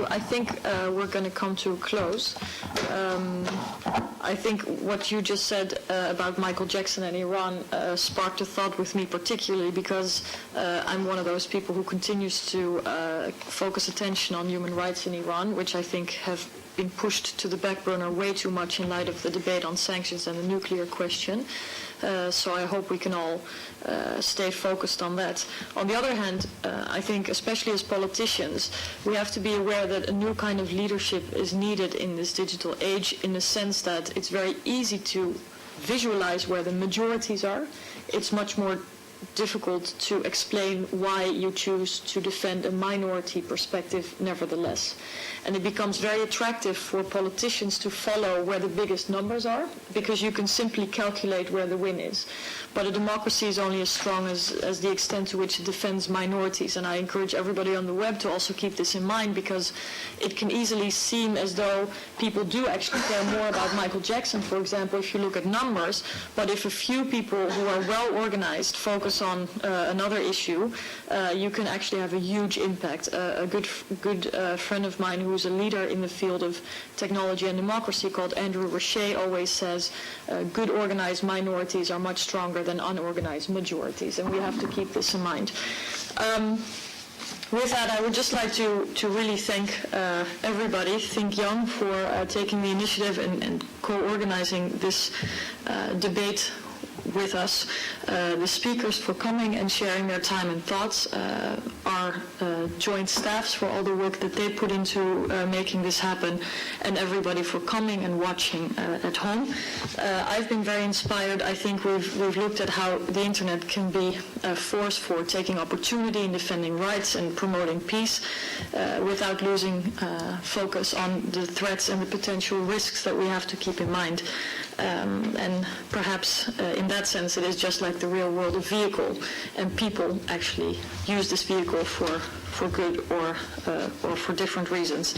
I think we're going to come to a close. I think what you just said about Michael Jackson and Iran sparked a thought with me, particularly because I'm one of those people who continues to focus attention on human rights in Iran, which I think have been pushed to the back burner way too much in light of the debate on sanctions and the nuclear question. So I hope we can all stay focused on that. On the other hand, I think especially as politicians, we have to be aware that a new kind of leadership is needed in this digital age, in the sense that it's very easy to visualize where the majorities are. It's much more difficult to explain why you choose to defend a minority perspective nevertheless. And it becomes very attractive for politicians to follow where the biggest numbers are, because you can simply calculate where the win is. But a democracy is only as strong as the extent to which it defends minorities. And I encourage everybody on the web to also keep this in mind, because it can easily seem as though people do actually care more about Michael Jackson, for example, if you look at numbers. But if a few people who are well organized focus on another issue, you can actually have a huge impact. A good friend of mine who's a leader in the field of technology and democracy, called Andrew Roche, always says good organized minorities are much stronger than unorganized majorities, and we have to keep this in mind. With that, I would just like to really thank everybody, Think Young, for taking the initiative and co-organizing this debate with us, the speakers for coming and sharing their time and thoughts, our joint staffs for all the work that they put into making this happen, and everybody for coming and watching at home. I've been very inspired. I think we've looked at how the internet can be a force for taking opportunity in defending rights and promoting peace without losing focus on the threats and the potential risks that we have to keep in mind. And perhaps in that sense, it is just like the real world, a vehicle, and people actually use this vehicle for good or for different reasons.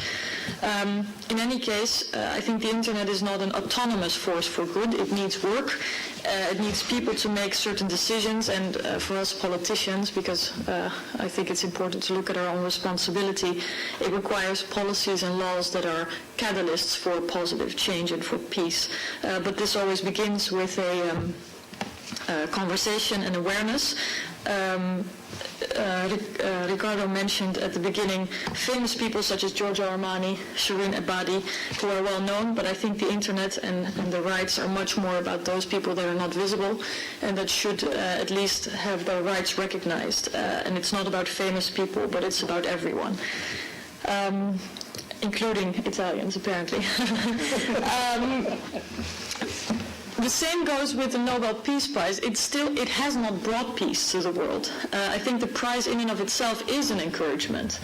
In any case, I think the internet is not an autonomous force for good. It needs work. It needs people to make certain decisions, and for us politicians, because I think it's important to look at our own responsibility, it requires policies and laws that are catalysts for positive change and for peace. But this always begins with a conversation and awareness. Ricardo mentioned at the beginning famous people such as Giorgio Armani, Shireen Ebadi, who are well known, but I think the internet and the rights are much more about those people that are not visible and that should at least have their rights recognized. And it's not about famous people, but it's about everyone. Including Italians, apparently. The same goes with the Nobel Peace Prize. It has not brought peace to the world. I think the prize in and of itself is an encouragement.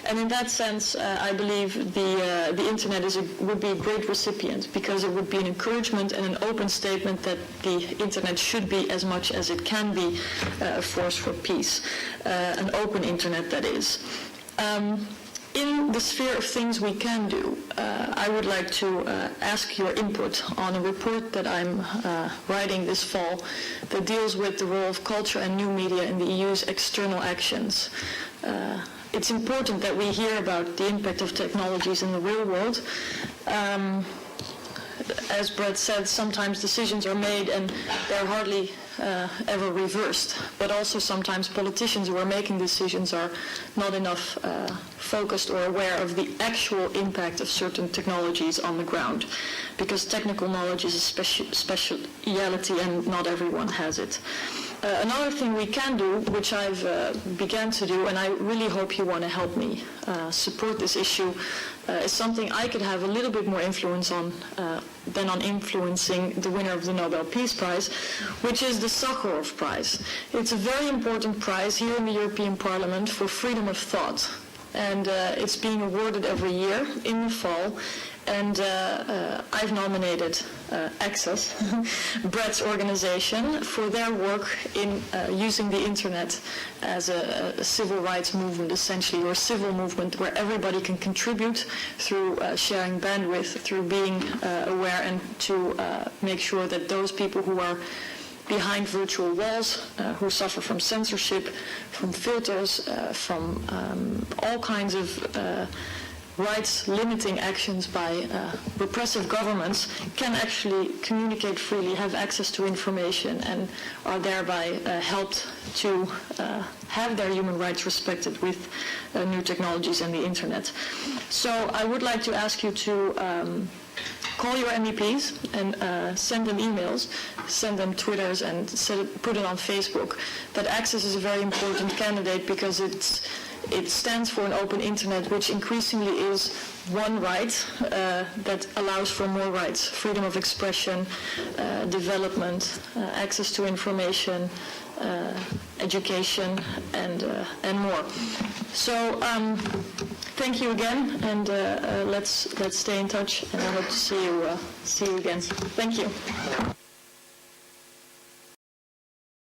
And in that sense, I believe the internet would be a great recipient, because it would be an encouragement and an open statement that the internet should be, as much as it can be, a force for peace. An open internet, that is. In the sphere of things we can do, I would like to ask your input on a report that I'm writing this fall that deals with the role of culture and new media in the EU's external actions. It's important that we hear about the impact of technologies in the real world. As Brett said, sometimes decisions are made and they're hardly ever reversed. But also sometimes politicians who are making decisions are not enough focused or aware of the actual impact of certain technologies on the ground, because technical knowledge is a speciality and not everyone has it. Another thing we can do, which I've began to do, and I really hope you want to help me support this issue, is something I could have a little bit more influence on than on influencing the winner of the Nobel Peace Prize, which is the Sakharov Prize. It's a very important prize here in the European Parliament for freedom of thought. And it's being awarded every year in the fall. And I've nominated Access, Brett's organization, for their work in using the internet as a civil rights movement, essentially, or civil movement where everybody can contribute through sharing bandwidth, through being aware, and to make sure that those people who are behind virtual walls, who suffer from censorship, from filters, from all kinds of rights-limiting actions by repressive governments can actually communicate freely, have access to information, and are thereby helped to have their human rights respected with new technologies and the internet. So I would like to ask you to call your MEPs and send them emails, send them Twitters, and put it on Facebook. That Access is a very important candidate because it stands for an open internet, which increasingly is one right that allows for more rights: freedom of expression, development, access to information, education, and more. So thank you again, and let's stay in touch, and I hope to see you again. Thank you.